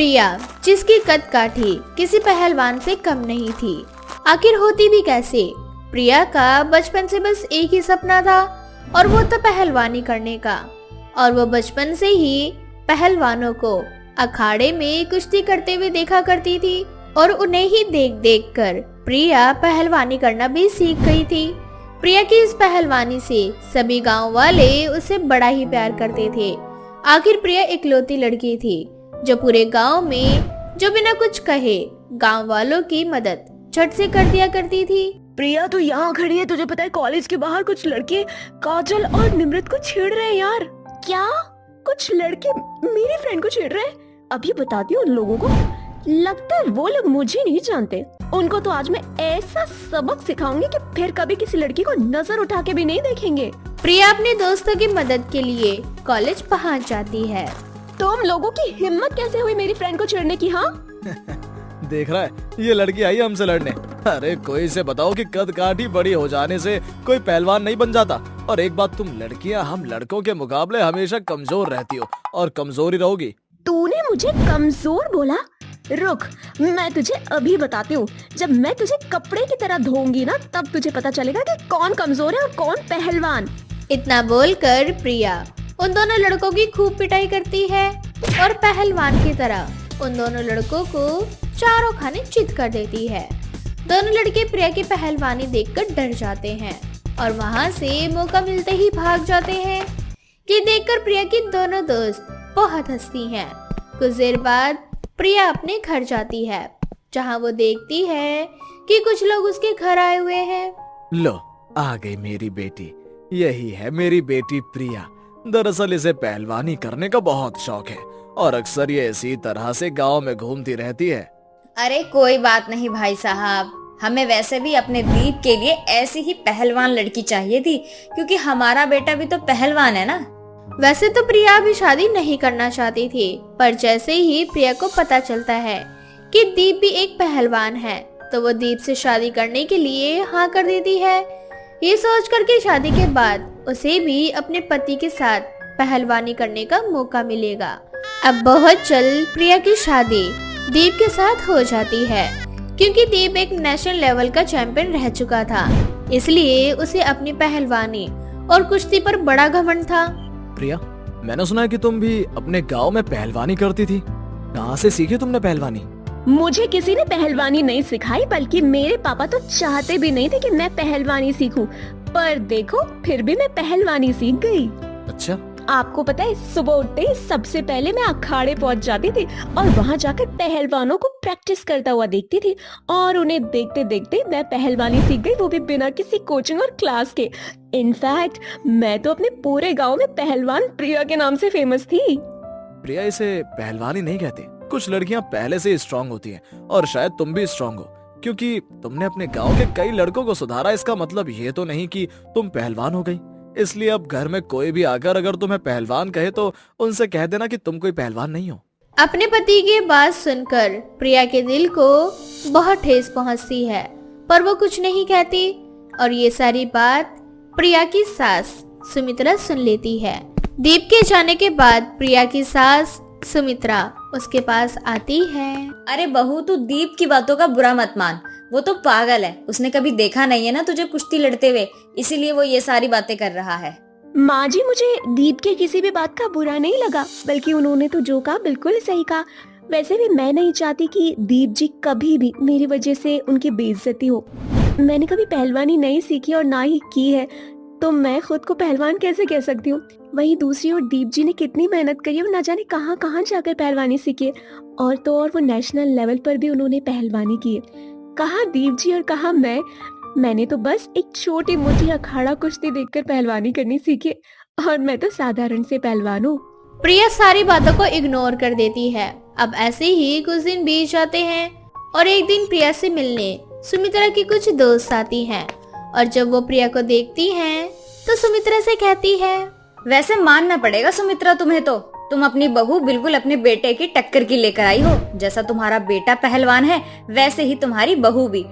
प्रिया, जिसकी कद काठी किसी पहलवान से कम नहीं थी, आखिर होती भी कैसे। प्रिया का बचपन से बस एक ही सपना था और वो था पहलवानी करने का। और वो बचपन से ही पहलवानों को अखाड़े में कुश्ती करते हुए देखा करती थी और उन्हें ही देख देख कर प्रिया पहलवानी करना भी सीख गई थी। प्रिया की इस पहलवानी से सभी गांव वाले उसे बड़ा ही प्यार करते थे। आखिर प्रिया इकलौती लड़की थी जो पूरे गांव में जो बिना कुछ कहे गांव वालों की मदद झट से कर दिया करती थी। प्रिया तो यहाँ खड़ी है, तुझे पता है कॉलेज के बाहर कुछ लड़के काजल और निमृत को छेड़ रहे हैं यार। क्या? कुछ लड़के मेरी फ्रेंड को छेड़ रहे हैं? अभी बताती हूँ उन लोगों को। लगता है वो लोग मुझे नहीं जानते। उनको तो आज मैं ऐसा सबक सिखाऊंगी कि फिर कभी किसी लड़की को नजर उठा के भी नहीं देखेंगे। प्रिया अपने दोस्तों की मदद के लिए कॉलेज पहुंच जाती है। तुम लोगों की हिम्मत कैसे हुई मेरी फ्रेंड को छेड़ने की? हाँ देख रहा है ये लड़की आई हमसे लड़ने। अरे कोई से बताओ कि कद काठी बड़ी हो जाने से कोई पहलवान नहीं बन जाता। और एक बात, तुम लड़कियां हम लड़कों के मुकाबले हमेशा कमजोर रहती हो और कमजोर ही रहोगी। तूने मुझे कमजोर बोला? रुक, मैं तुझे अभी बताती हूँ। जब मैं तुझे कपड़े की तरह धोऊंगी ना, तब तुझे पता चलेगा कि कौन कमजोर है और कौन पहलवान। इतना बोलकर प्रिया उन दोनों लड़कों की खूब पिटाई करती है और पहलवान की तरह उन दोनों लड़कों को चारों खाने चित कर देती है। दोनों लड़के प्रिया की पहलवानी देखकर डर जाते हैं और वहां से मौका मिलते ही भाग जाते हैं। ये देखकर प्रिया की दोनों दोस्त बहुत हंसती हैं। कुछ देर बाद प्रिया अपने घर जाती है, जहां वो देखती है कि कुछ लोग उसके घर आए हुए हैं। लो आ गई मेरी बेटी, यही है मेरी बेटी प्रिया। दरअसल इसे पहलवानी करने का बहुत शौक है और अक्सर ये इसी तरह से गांव में घूमती रहती है। अरे कोई बात नहीं भाई साहब, हमें वैसे भी अपने दीप के लिए ऐसी ही पहलवान लड़की चाहिए थी, क्योंकि हमारा बेटा भी तो पहलवान है ना। वैसे तो प्रिया अभी शादी नहीं करना चाहती थी, पर जैसे ही प्रिया को पता चलता है कि दीप भी एक पहलवान है, तो वो दीप से शादी करने के लिए हाँ कर देती है। ये सोच कर के शादी के बाद उसे भी अपने पति के साथ पहलवानी करने का मौका मिलेगा। अब बहुत जल्द प्रिया की शादी दीप के साथ हो जाती है, क्योंकि दीप एक नेशनल लेवल का चैंपियन रह चुका था, इसलिए उसे अपनी पहलवानी और कुश्ती पर बड़ा घमंड था। प्रिया, मैंने सुना है कि तुम भी अपने गांव में पहलवानी करती थी। कहाँ से सीखी तुमने पहलवानी? मुझे किसी ने पहलवानी नहीं सिखाई, बल्कि मेरे पापा तो चाहते भी नहीं थे कि मैं पहलवानी सीखूं। पर देखो, फिर भी मैं पहलवानी सीख गई। अच्छा, आपको पता है, सुबह उठते ही सबसे पहले मैं अखाड़े पहुंच जाती थी और वहां जाकर पहलवानों को प्रैक्टिस करता हुआ देखती थी और उन्हें देखते देखते मैं पहलवानी सीख गई, वो भी बिना किसी कोचिंग और क्लास के। इनफैक्ट मैं तो अपने पूरे गांव में पहलवान प्रिया के नाम से फेमस थी। प्रिया, इसे पहलवानी नहीं कहते। कुछ लड़कियां पहले से स्ट्रांग होती हैं और शायद तुम भी स्ट्रांग हो, क्योंकि तुमने अपने गांव के कई लड़कों को सुधारा। इसका मतलब ये तो नहीं कि तुम पहलवान हो गई। इसलिए अब घर में कोई भी आकर अगर तुम्हें पहलवान कहे तो उनसे कह देना कि तुम कोई पहलवान नहीं हो। अपने पति की बात सुनकर प्रिया के दिल को बहुत ठेस पहुंचती है, पर वो कुछ नहीं कहती। और ये सारी बात प्रिया की सास सुमित्रा सुन लेती है। दीप के जाने के बाद प्रिया की सास सुमित्रा उसके पास आती है। अरे बहू, तू दीप की बातों का बुरा मत मान, वो तो पागल है। उसने कभी देखा नहीं है ना तुझे कुश्ती लड़ते हुए, इसीलिए वो ये सारी बातें कर रहा है। माँ जी, मुझे दीप के किसी भी बात का बुरा नहीं लगा, बल्कि उन्होंने तो जो कहा बिल्कुल सही कहा। वैसे भी मैं नहीं चाहती कि दीप जी कभी भी मेरी वजह से उनकी बेइज्जती हो। मैंने कभी पहलवानी नहीं सीखी और ना ही की है, तो मैं खुद को पहलवान कैसे कह सकती हूँ। वहीं दूसरी ओर दीप जी ने कितनी मेहनत करी है, वो न जाने कहाँ कहाँ जाकर पहलवानी सीखी है, और तो और वो नेशनल लेवल पर भी उन्होंने पहलवानी की है। कहाँ दीप जी और कहाँ मैंने तो बस एक छोटी मोटी अखाड़ा कुश्ती देखकर पहलवानी करनी सीखी, और मैं तो साधारण से पहलवान हूँ। प्रिया सारी बातों को इग्नोर कर देती है। अब ऐसे ही कुछ दिन बीत जाते हैं और एक दिन प्रिया से मिलने सुमित्रा की कुछ दोस्त आती हैं, और जब वो प्रिया को देखती हैं तो सुमित्रा से कहती है, वैसे मानना पड़ेगा सुमित्रा तुम्हें, तो तुम अपनी बहू बिल्कुल अपने बेटे की टक्कर की लेकर आई हो। जैसा तुम्हारा बेटा पहलवान है, वैसे ही तुम्हारी बहू भी।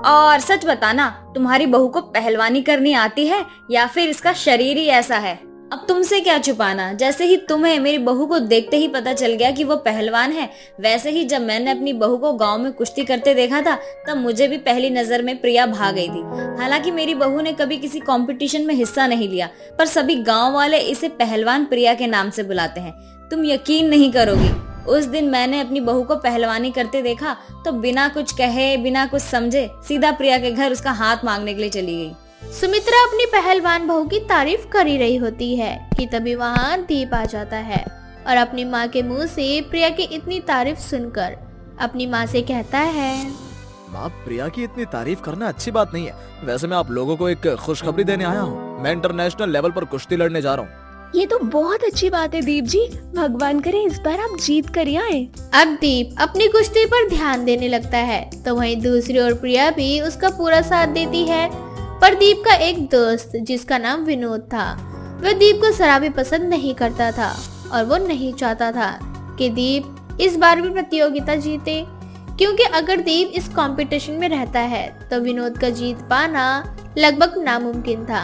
और सच बताना, तुम्हारी बहू को पहलवानी करनी आती है या फिर इसका शरीर ही ऐसा है? अब तुमसे क्या छुपाना। जैसे ही तुम्हें मेरी बहू को देखते ही पता चल गया कि वो पहलवान है, वैसे ही जब मैंने अपनी बहू को गांव में कुश्ती करते देखा था, तब मुझे भी पहली नजर में प्रिया भा गई थी। हालांकि मेरी बहू ने कभी किसी कंपटीशन में हिस्सा नहीं लिया, पर सभी गांव वाले इसे पहलवान प्रिया के नाम से बुलाते हैं। तुम यकीन नहीं करोगी, उस दिन मैंने अपनी बहू को पहलवानी करते देखा तो बिना कुछ कहे, बिना कुछ समझे सीधा प्रिया के घर उसका हाथ मांगने के लिए चली गई। सुमित्रा अपनी पहलवान बहू की तारीफ कर ही रही होती है कि तभी वहाँ दीप आ जाता है और अपनी माँ के मुंह से प्रिया की इतनी तारीफ सुनकर अपनी माँ से कहता है, माँ, प्रिया की इतनी तारीफ करना अच्छी बात नहीं है। वैसे मैं आप लोगों को एक खुशखबरी देने आया हूँ। मैं इंटरनेशनल लेवल पर कुश्ती लड़ने जा रहा हूँ। ये तो बहुत अच्छी बात है दीप जी, भगवान करे इस बार आप जीत कर ही आए। अब दीप अपनी कुश्ती पर ध्यान देने लगता है तो वहीं दूसरी ओर प्रिया भी उसका पूरा साथ देती है। पर दीप का एक दोस्त जिसका नाम विनोद था, वह दीप को शराबी पसंद नहीं करता था और वो नहीं चाहता था कि दीप इस बार भी प्रतियोगिता जीते, क्योंकि अगर दीप इस कंपटीशन में रहता है तो विनोद का जीत पाना लगभग नामुमकिन था।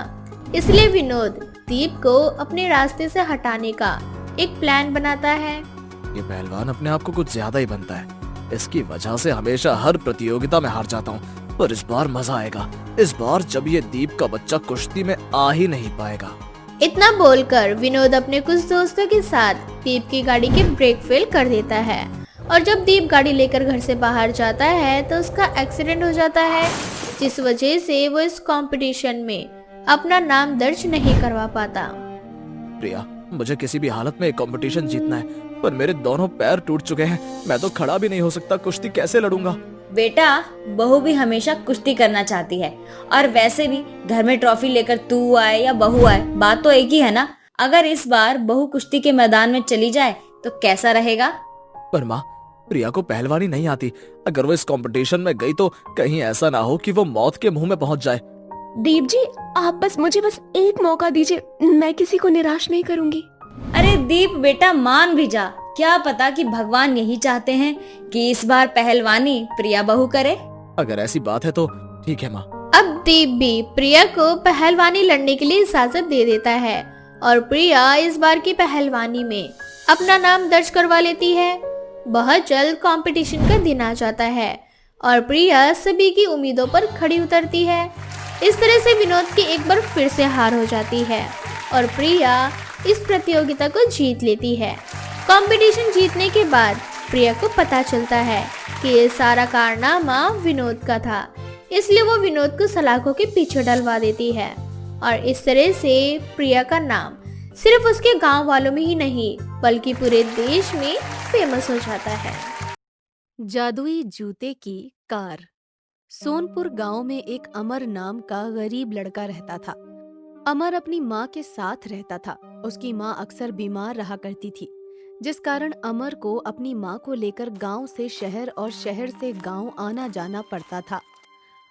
इसलिए विनोद दीप को अपने रास्ते से हटाने का एक प्लान बनाता है। ये पहलवान अपने आप को कुछ ज्यादा ही बनता है। इसकी वजह से हमेशा हर प्रतियोगिता में हार जाता हूँ, पर इस बार मजा आएगा। इस बार जब ये दीप का बच्चा कुश्ती में आ ही नहीं पाएगा। इतना बोलकर विनोद अपने कुछ दोस्तों के साथ दीप की गाड़ी के ब्रेक फेल कर देता है और जब दीप गाड़ी लेकर घर से बाहर जाता है तो उसका एक्सीडेंट हो जाता है, जिस वजह से वो इस कंपटीशन में अपना नाम दर्ज नहीं करवा पाता। प्रिया, मुझे किसी भी हालत में कंपटीशन जीतना है, पर मेरे दोनों पैर टूट चुके हैं। मैं तो खड़ा भी नहीं हो सकता। कुश्ती कैसे लड़ूंगा? बेटा, बहू भी हमेशा कुश्ती करना चाहती है, और वैसे भी घर में ट्रॉफी लेकर तू आए या बहू आए, बात तो एक ही है ना। अगर इस बार बहू कुश्ती के मैदान में चली जाए तो कैसा रहेगा? पर माँ, प्रिया को पहलवानी नहीं आती। अगर वो इस कंपटीशन में गई तो कहीं ऐसा ना हो कि वो मौत के मुंह में पहुंच जाए। दीप जी, आप मुझे बस एक मौका दीजिए, मैं किसी को निराश नहीं करूंगी। अरे दीप बेटा, मान भी जा। क्या पता कि भगवान यही चाहते हैं कि इस बार पहलवानी प्रिया बहू करे। अगर ऐसी बात है तो ठीक है माँ। अब दीप भी प्रिया को पहलवानी लड़ने के लिए इजाजत दे देता है और प्रिया इस बार की पहलवानी में अपना नाम दर्ज करवा लेती है। बहुत जल्द कंपटीशन का दिन आ जाता है और प्रिया सभी की उम्मीदों पर खड़ी उतरती है। इस तरह से विनोद की एक बार फिर से हार हो जाती है और प्रिया इस प्रतियोगिता को जीत लेती है। कंपटीशन जीतने के बाद प्रिया को पता चलता है कि ये सारा कारनामा विनोद का था, इसलिए वो विनोद को सलाखों के पीछे डलवा देती है और इस तरह से प्रिया का नाम सिर्फ उसके गांव वालों में ही नहीं बल्कि पूरे देश में फेमस हो जाता है। जादुई जूते की कार। सोनपुर गांव में एक अमर नाम का गरीब लड़का रहता था। अमर अपनी माँ के साथ रहता था। उसकी माँ अक्सर बीमार रहा करती थी, जिस कारण अमर को अपनी माँ को लेकर गांव से शहर और शहर से गांव आना जाना पड़ता था।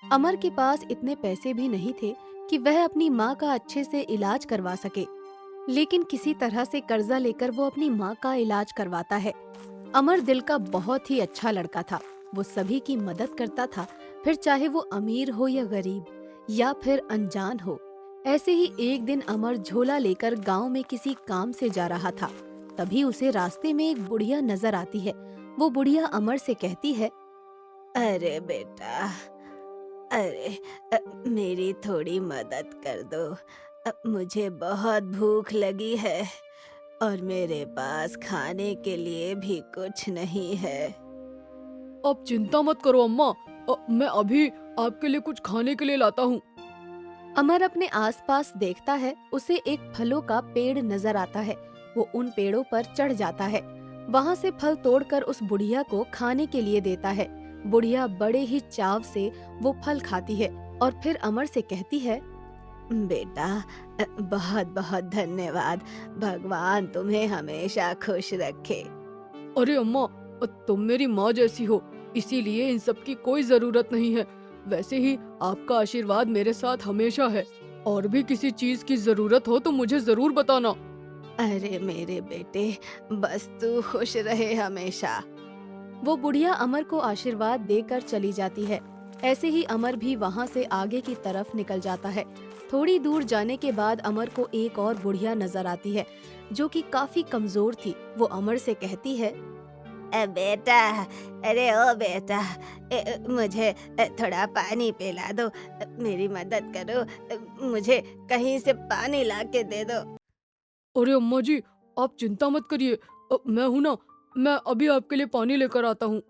अमर के पास इतने पैसे भी नहीं थे कि वह अपनी माँ का अच्छे से इलाज करवा सके, लेकिन किसी तरह से कर्जा लेकर वो अपनी माँ का इलाज करवाता है। अमर दिल का बहुत ही अच्छा लड़का था। वो सभी की मदद करता था, फिर चाहे वो अमीर हो या गरीब या फिर अनजान हो। ऐसे ही एक दिन अमर झोला लेकर गांव में किसी काम से जा रहा था। तभी उसे रास्ते में एक बुढ़िया नजर आती है। वो बुढ़िया अमर से कहती है, अरे बेटा, मेरी थोड़ी मदद कर दो। मुझे बहुत भूख लगी है और मेरे पास खाने के लिए भी कुछ नहीं है। आप चिंता मत करो अम्मा, मैं अभी आपके लिए कुछ खाने के लिए लाता हूँ। अमर अपने आसपास देखता है। उसे एक फलों का पेड़ नजर आता है। वो उन पेड़ों पर चढ़ जाता है। वहाँ से फल तोड़कर उस बुढ़िया को खाने के लिए देता है। बुढ़िया बड़े ही चाव से वो फल खाती है और फिर अमर से कहती है, बेटा, बहुत बहुत धन्यवाद। भगवान तुम्हें हमेशा खुश रखे। अरे अम्मा, तुम मेरी माँ जैसी हो, इसीलिए इन सब की कोई जरूरत नहीं है। वैसे ही आपका आशीर्वाद मेरे साथ हमेशा है। और भी किसी चीज की जरूरत हो तो मुझे जरूर बताना। अरे मेरे बेटे, बस तू खुश रहे हमेशा। वो बुढ़िया अमर को आशीर्वाद देकर चली जाती है। ऐसे ही अमर भी वहाँ से आगे की तरफ निकल जाता है। थोड़ी दूर जाने के बाद अमर को एक और बुढ़िया नजर आती है जो कि काफी कमजोर थी। वो अमर से कहती है, बेटा, अरे ओ बेटा, मुझे थोड़ा पानी पिला दो, मेरी मदद करो, मुझे कहीं से पानी ला के दे दो। अरे अम्मा जी, आप चिंता मत करिए, मैं हूँ ना, मैं अभी आपके लिए पानी लेकर आता हूँ।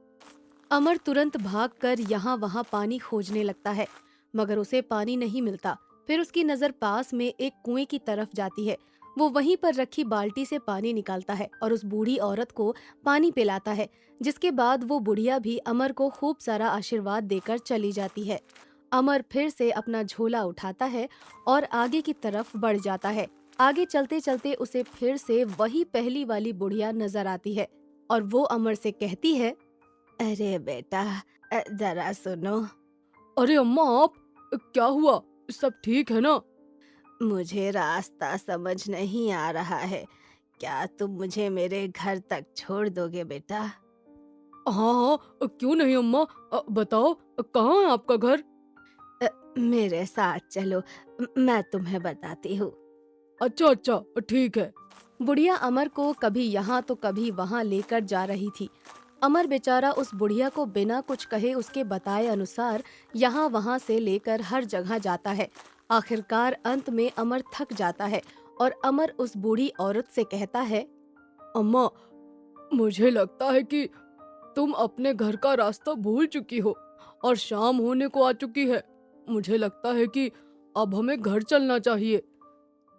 अमर तुरंत भागकर यहाँ वहाँ पानी खोजने लगता है, मगर उसे पानी नहीं मिलता। फिर उसकी नजर पास में एक कुएं की तरफ जाती है। वो वहीं पर रखी बाल्टी से पानी निकालता है और उस बूढ़ी औरत को पानी पिलाता है, जिसके बाद वो बुढ़िया भी अमर को खूब सारा आशीर्वाद देकर चली जाती है। अमर फिर से अपना झोला उठाता है और आगे की तरफ बढ़ जाता है। आगे चलते चलते उसे फिर से वही पहली वाली बुढ़िया नजर आती है और वो अमर से कहती है, अरे बेटा, जरा सुनो। अरे अम्मा, आप, क्या हुआ, सब ठीक है ना? मुझे रास्ता समझ नहीं आ रहा है, क्या तुम मुझे मेरे घर तक छोड़ दोगे बेटा? हाँ हाँ, क्यों नहीं अम्मा, बताओ कहाँ है आपका घर? मेरे साथ चलो, मैं तुम्हें बताती हूँ। अच्छा अच्छा, ठीक है। बुढ़िया अमर को कभी यहाँ तो कभी वहाँ लेकर जा रही थी। अमर बेचारा उस बुढ़िया को बिना कुछ कहे उसके बताए अनुसार यहाँ वहाँ से लेकर हर जगह जाता है। आखिरकार अंत में अमर थक जाता है और अमर उस बूढ़ी औरत से कहता है, अम्मा, मुझे लगता है कि तुम अपने घर का रास्ता भूल चुकी हो और शाम होने को आ चुकी है। मुझे लगता है कि अब हमें घर चलना चाहिए।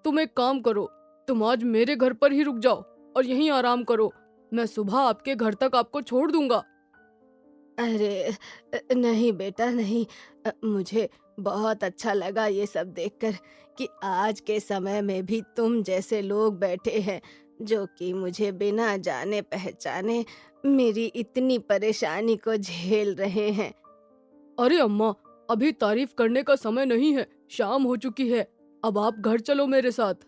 तुम एक काम करो, तुम आज मेरे घर पर ही रुक जाओ और यहीं आराम करो। मैं सुबह आपके घर तक आपको छोड़ दूंगा। अरे नहीं बेटा, नहीं, मुझे बहुत अच्छा लगा ये सब देखकर कि आज के समय में भी तुम जैसे लोग बैठे हैं जो कि मुझे बिना जाने पहचाने मेरी इतनी परेशानी को झेल रहे हैं। अरे अम्मा, अभी तारीफ करने का समय नहीं है, शाम हो चुकी है। अब आप घर चलो मेरे साथ।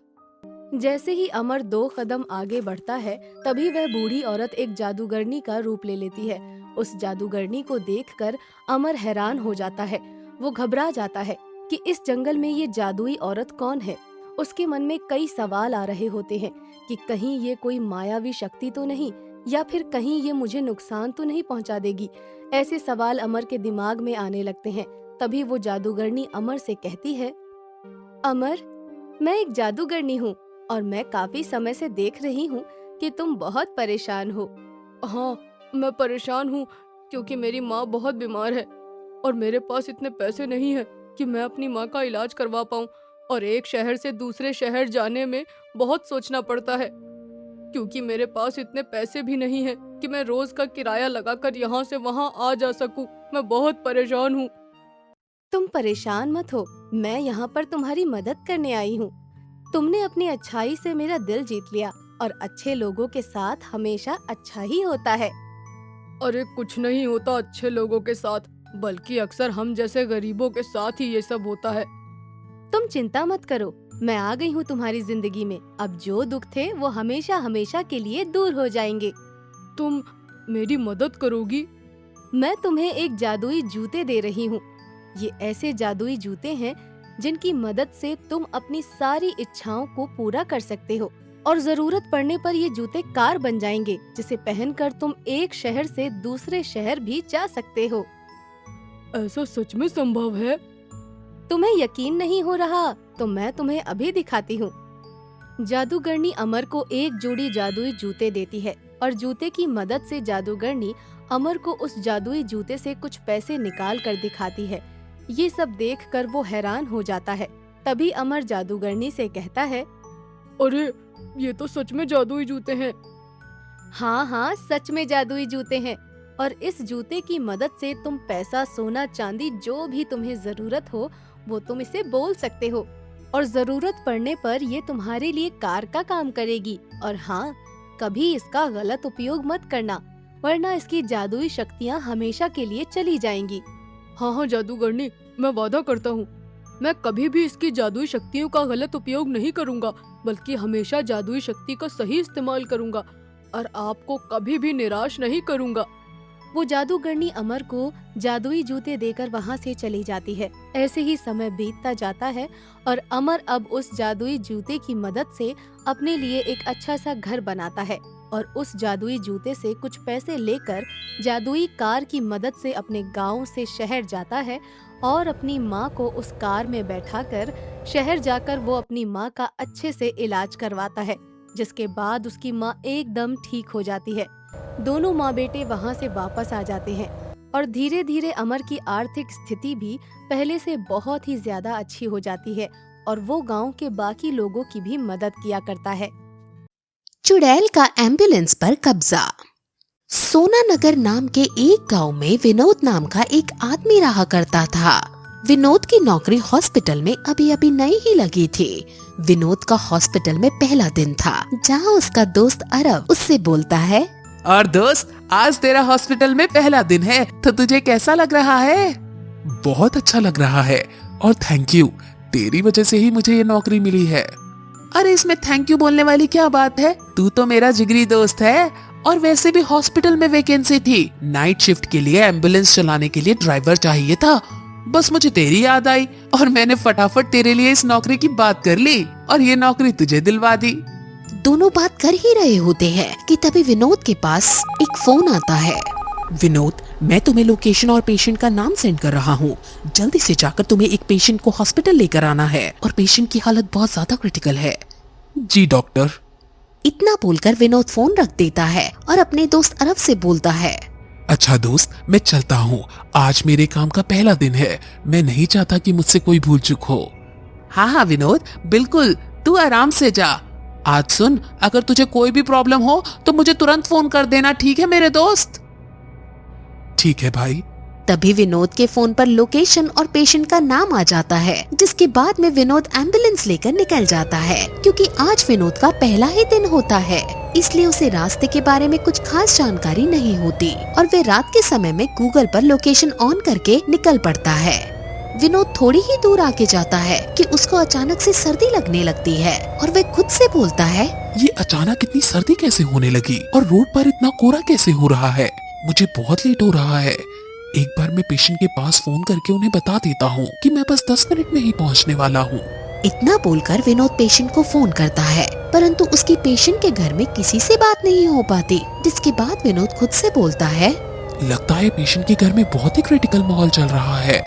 जैसे ही अमर 2 कदम आगे बढ़ता है तभी वह बूढ़ी औरत एक जादूगरनी का रूप ले लेती है। उस जादूगरनी को देखकर अमर हैरान हो जाता है। वो घबरा जाता है कि इस जंगल में ये जादुई औरत कौन है। उसके मन में कई सवाल आ रहे होते हैं कि कहीं ये कोई मायावी शक्ति तो नहीं, या फिर कहीं ये मुझे नुकसान तो नहीं पहुंचा देगी। ऐसे सवाल अमर के दिमाग में आने लगते हैं। तभी वो जादूगरनी अमर से कहती है, अमर, मैं एक जादूगरनी हूँ और मैं काफी समय से देख रही हूँ कि तुम बहुत परेशान हो। हाँ, मैं परेशान हूँ क्योंकि मेरी माँ बहुत बीमार है और मेरे पास इतने पैसे नहीं है कि मैं अपनी माँ का इलाज करवा पाऊँ, और एक शहर से दूसरे शहर जाने में बहुत सोचना पड़ता है क्योंकि मेरे पास इतने पैसे भी नहीं है कि मैं रोज का किराया लगाकर यहाँ से वहाँ आ जा सकूं। मैं बहुत परेशान हूँ। तुम परेशान मत हो, मैं यहाँ पर तुम्हारी मदद करने आई हूँ। तुमने अपनी अच्छाई से मेरा दिल जीत लिया और अच्छे लोगों के साथ हमेशा अच्छा ही होता है। अरे कुछ नहीं होता अच्छे लोगों के साथ, बल्कि अक्सर हम जैसे गरीबों के साथ ही ये सब होता है। तुम चिंता मत करो, मैं आ गई हूँ तुम्हारी जिंदगी में। अब जो दुख थे वो हमेशा हमेशा के लिए दूर हो जाएंगे। तुम मेरी मदद करोगी? मैं तुम्हें एक जादुई जूते दे रही हूँ। ये ऐसे जादुई जूते हैं जिनकी मदद से तुम अपनी सारी इच्छाओं को पूरा कर सकते हो, और जरूरत पड़ने पर ये जूते कार बन जाएंगे जिसे पहनकर तुम एक शहर से दूसरे शहर भी जा सकते हो। ऐसा सच में संभव है? तुम्हें यकीन नहीं हो रहा तो मैं तुम्हें अभी दिखाती हूँ। जादूगरनी अमर को एक जोड़ी जादुई जूते देती है और जूते की मदद से जादूगरनी अमर को उस जादुई जूते से कुछ पैसे निकाल कर दिखाती है। ये सब देखकर वो हैरान हो जाता है। तभी अमर जादूगरनी से कहता है, अरे ये तो सच में जादुई जूते हैं। हाँ हाँ, सच में जादुई जूते हैं, और इस जूते की मदद से तुम पैसा, सोना, चांदी, जो भी तुम्हें जरूरत हो वो तुम इसे बोल सकते हो, और जरूरत पड़ने पर ये तुम्हारे लिए कार का काम करेगी। और हाँ, कभी इसका गलत उपयोग मत करना, वरना इसकी जादुई शक्तियाँ हमेशा के लिए चली जाएंगी। हाँ हाँ जादूगरनी, मैं वादा करता हूँ, मैं कभी भी इसकी जादुई शक्तियों का गलत उपयोग नहीं करूँगा, बल्कि हमेशा जादुई शक्ति का सही इस्तेमाल करूँगा और आपको कभी भी निराश नहीं करूँगा। वो जादूगरनी अमर को जादुई जूते देकर वहाँ से चली जाती है। ऐसे ही समय बीतता जाता है और अमर अब उस जादुई जूते की मदद से अपने लिए एक अच्छा सा घर बनाता है और उस जादुई जूते से कुछ पैसे लेकर जादुई कार की मदद से अपने गांव से शहर जाता है और अपनी माँ को उस कार में बैठाकर शहर जाकर वो अपनी माँ का अच्छे से इलाज करवाता है, जिसके बाद उसकी माँ एकदम ठीक हो जाती है। दोनों माँ बेटे वहाँ से वापस आ जाते हैं और धीरे धीरे अमर की आर्थिक स्थिति भी पहले से बहुत ही ज्यादा अच्छी हो जाती है और वो गांव के बाकी लोगों की भी मदद किया करता है। चुड़ैल का एम्बुलेंस पर कब्जा। सोना नगर नाम के एक गांव में विनोद नाम का एक आदमी रहा करता था। विनोद की नौकरी हॉस्पिटल में अभी अभी नई ही लगी थी। विनोद का हॉस्पिटल में पहला दिन था, जहां उसका दोस्त अरब उससे बोलता है, और दोस्त, आज तेरा हॉस्पिटल में पहला दिन है, तो तुझे कैसा लग रहा है? बहुत अच्छा लग रहा है और थैंक यू, तेरी वजह से ही मुझे ये नौकरी मिली है। अरे इसमें थैंक यू बोलने वाली क्या बात है? तू तो मेरा जिगरी दोस्त है और वैसे भी हॉस्पिटल में वैकेंसी थी। नाइट शिफ्ट के लिए एम्बुलेंस चलाने के लिए ड्राइवर चाहिए था। बस मुझे तेरी याद आई और मैंने फटाफट तेरे लिए इस नौकरी की बात कर ली और ये नौकरी तुझे दिलवा दी। दोनों बात कर ही रहे होते हैं कि तभी विनोद के पास एक फोन आता है। विनोद, मैं तुम्हें लोकेशन और पेशेंट का नाम सेंड कर रहा हूँ। जल्दी से जाकर तुम्हें एक पेशेंट को हॉस्पिटल लेकर आना है और पेशेंट की हालत बहुत ज्यादा क्रिटिकल है। जी डॉक्टर। इतना बोलकर विनोद फोन रख देता है और अपने दोस्त अरब से बोलता है, अच्छा दोस्त, मैं चलता हूँ। आज मेरे काम का पहला दिन है। मैं नहीं चाहता कि मुझसे कोई भूल चूक हो। हाँ हाँ विनोद, बिल्कुल, तू आराम से जा। आज सुन, अगर तुझे कोई भी प्रॉब्लम हो तो मुझे तुरंत फोन कर देना, ठीक है मेरे दोस्त? ठीक है भाई। तभी विनोद के फोन पर लोकेशन और पेशेंट का नाम आ जाता है, जिसके बाद में विनोद एम्बुलेंस लेकर निकल जाता है। क्योंकि आज विनोद का पहला ही दिन होता है, इसलिए उसे रास्ते के बारे में कुछ खास जानकारी नहीं होती और वे रात के समय में गूगल पर लोकेशन ऑन करके निकल पड़ता है। विनोद थोड़ी ही दूर आके जाता है कि उसको अचानक से सर्दी लगने लगती है और वे खुद से बोलता है, ये अचानक इतनी सर्दी कैसे होने लगी और रोड पर इतना कोहरा कैसे हो रहा है? मुझे बहुत लेट हो रहा है। एक बार मैं पेशेंट के पास फोन करके उन्हें बता देता हूँ कि मैं बस 10 मिनट में ही पहुँचने वाला हूँ। इतना बोलकर विनोद पेशेंट को फोन करता है, परंतु उसकी पेशेंट के घर में किसी से बात नहीं हो पाती, जिसके बाद विनोद खुद से बोलता है, लगता है पेशेंट के घर में बहुत ही क्रिटिकल माहौल चल रहा है।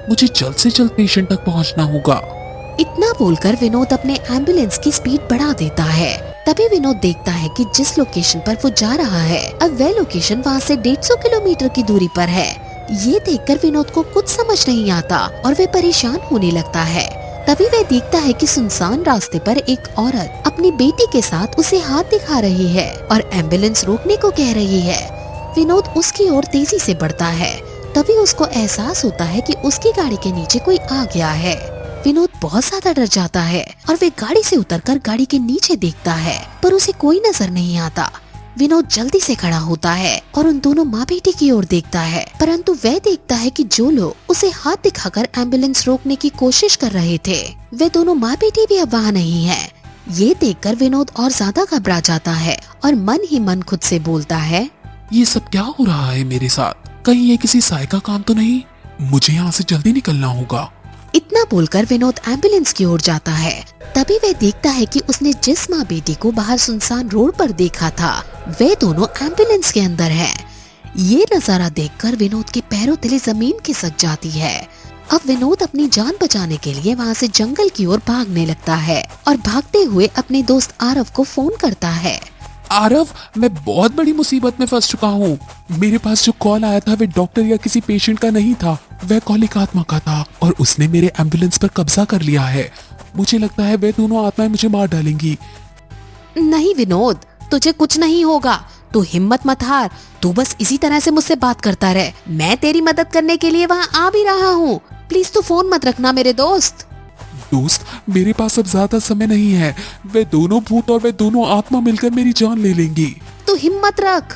मुझे जल्द से जल्द पेशेंट तक पहुँचना होगा। इतना बोलकर विनोद अपने एम्बुलेंस की स्पीड बढ़ा देता है। तभी विनोद देखता है कि जिस लोकेशन पर वो जा रहा है, अब वह लोकेशन वहाँ से 150 किलोमीटर की दूरी पर है। ये देखकर विनोद को कुछ समझ नहीं आता और वे परेशान होने लगता है। तभी वह देखता है कि सुनसान रास्ते पर एक औरत अपनी बेटी के साथ उसे हाथ दिखा रही है और एम्बुलेंस रोकने को कह रही है। विनोद उसकी ओर तेजी से बढ़ता है। तभी उसको एहसास होता है कि उसकी गाड़ी के नीचे कोई आ गया है। विनोद बहुत ज्यादा डर जाता है और वे गाड़ी से उतरकर गाड़ी के नीचे देखता है, पर उसे कोई नजर नहीं आता। विनोद जल्दी से खड़ा होता है और उन दोनों माँ बेटी की ओर देखता है, परंतु वह देखता है कि जो लोग उसे हाथ दिखाकर एम्बुलेंस रोकने की कोशिश कर रहे थे, वे दोनों माँ बेटी भी अब वहाँ नहीं है। ये देखकर विनोद और ज्यादा घबरा जाता है और मन ही मन खुद से बोलता है, ये सब क्या हो रहा है मेरे साथ? कहीं ये किसी साय का काम तो नहीं? मुझे यहाँ से जल्दी निकलना होगा। इतना बोलकर विनोद एम्बुलेंस की ओर जाता है। तभी वह देखता है कि उसने जिस माँ बेटी को बाहर सुनसान रोड पर देखा था, वे दोनों एम्बुलेंस के अंदर हैं। ये नजारा देखकर विनोद के पैरों तले जमीन खिसक जाती है। अब विनोद अपनी जान बचाने के लिए वहाँ से जंगल की ओर भागने लगता है और भागते हुए अपने दोस्त आरव को फोन करता है। आरव, मैं बहुत बड़ी मुसीबत में फंस चुका हूँ। मेरे पास जो कॉल आया था वे डॉक्टर या किसी पेशेंट का नहीं था, वह कॉल एक आत्मा का था और उसने मेरे एम्बुलेंस पर कब्जा कर लिया है। मुझे लगता है वे दोनों आत्माएं मुझे मार डालेंगी। नहीं विनोद, तुझे कुछ नहीं होगा। तू हिम्मत मत हार, तू बस इसी तरह से मुझसे बात करता रहे। मैं तेरी मदद करने के लिए वहाँ आ भी रहा हूँ। प्लीज तू फोन मत रखना मेरे दोस्त। दोस्त, मेरे पास अब ज्यादा समय नहीं है। वे दोनों भूत और वे दोनों आत्मा मिलकर मेरी जान ले लेंगी। तू हिम्मत रख।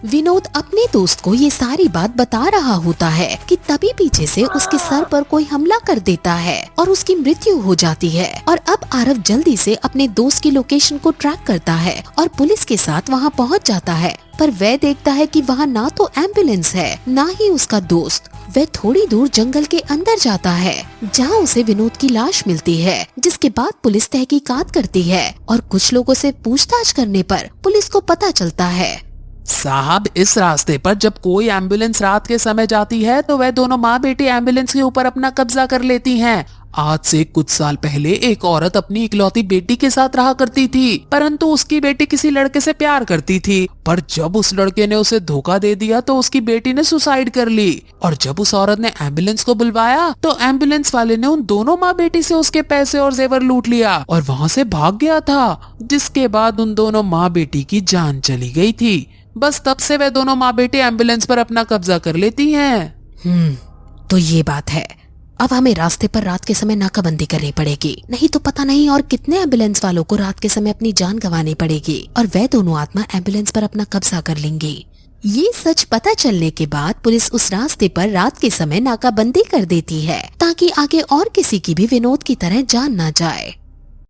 विनोद अपने दोस्त को ये सारी बात बता रहा होता है कि तभी पीछे से उसके सर पर कोई हमला कर देता है और उसकी मृत्यु हो जाती है। और अब आरव जल्दी से अपने दोस्त की लोकेशन को ट्रैक करता है और पुलिस के साथ वहाँ पहुँच जाता है, पर वह देखता है कि वहाँ ना तो एम्बुलेंस है ना ही उसका दोस्त। वह थोड़ी दूर जंगल के अंदर जाता है जहाँ उसे विनोद की लाश मिलती है, जिसके बाद पुलिस तहकीकात करती है और कुछ लोगों से पूछताछ करने पर पुलिस को पता चलता है। साहब, इस रास्ते पर जब कोई एम्बुलेंस रात के समय जाती है तो वह दोनों माँ बेटी एम्बुलेंस के ऊपर अपना कब्जा कर लेती हैं। आज से कुछ साल पहले एक औरत अपनी इकलौती बेटी के साथ रहा करती थी, परंतु उसकी बेटी किसी लड़के से प्यार करती थी, पर जब उस लड़के ने उसे धोखा दे दिया तो उसकी बेटी ने सुसाइड कर ली। और जब उस औरत ने एम्बुलेंस को बुलवाया तो एम्बुलेंस वाले ने उन दोनों माँ बेटी से उसके पैसे और जेवर लूट लिया और वहाँ से भाग गया था, जिसके बाद उन दोनों माँ बेटी की जान चली गई थी। बस तब से वे दोनों माँ बेटी एम्बुलेंस पर अपना कब्जा कर लेती हैं। तो ये बात है। अब हमें रास्ते पर रात के समय नाकाबंदी करनी पड़ेगी, नहीं तो पता नहीं और कितने एम्बुलेंस वालों को रात के समय अपनी जान गंवानी पड़ेगी और वह दोनों आत्मा एम्बुलेंस पर अपना कब्जा कर लेंगी। ये सच पता चलने के बाद पुलिस उस रास्ते पर रात के समय नाकाबंदी कर देती है ताकि आगे और किसी की भी विनोद की तरह जान ना जाए।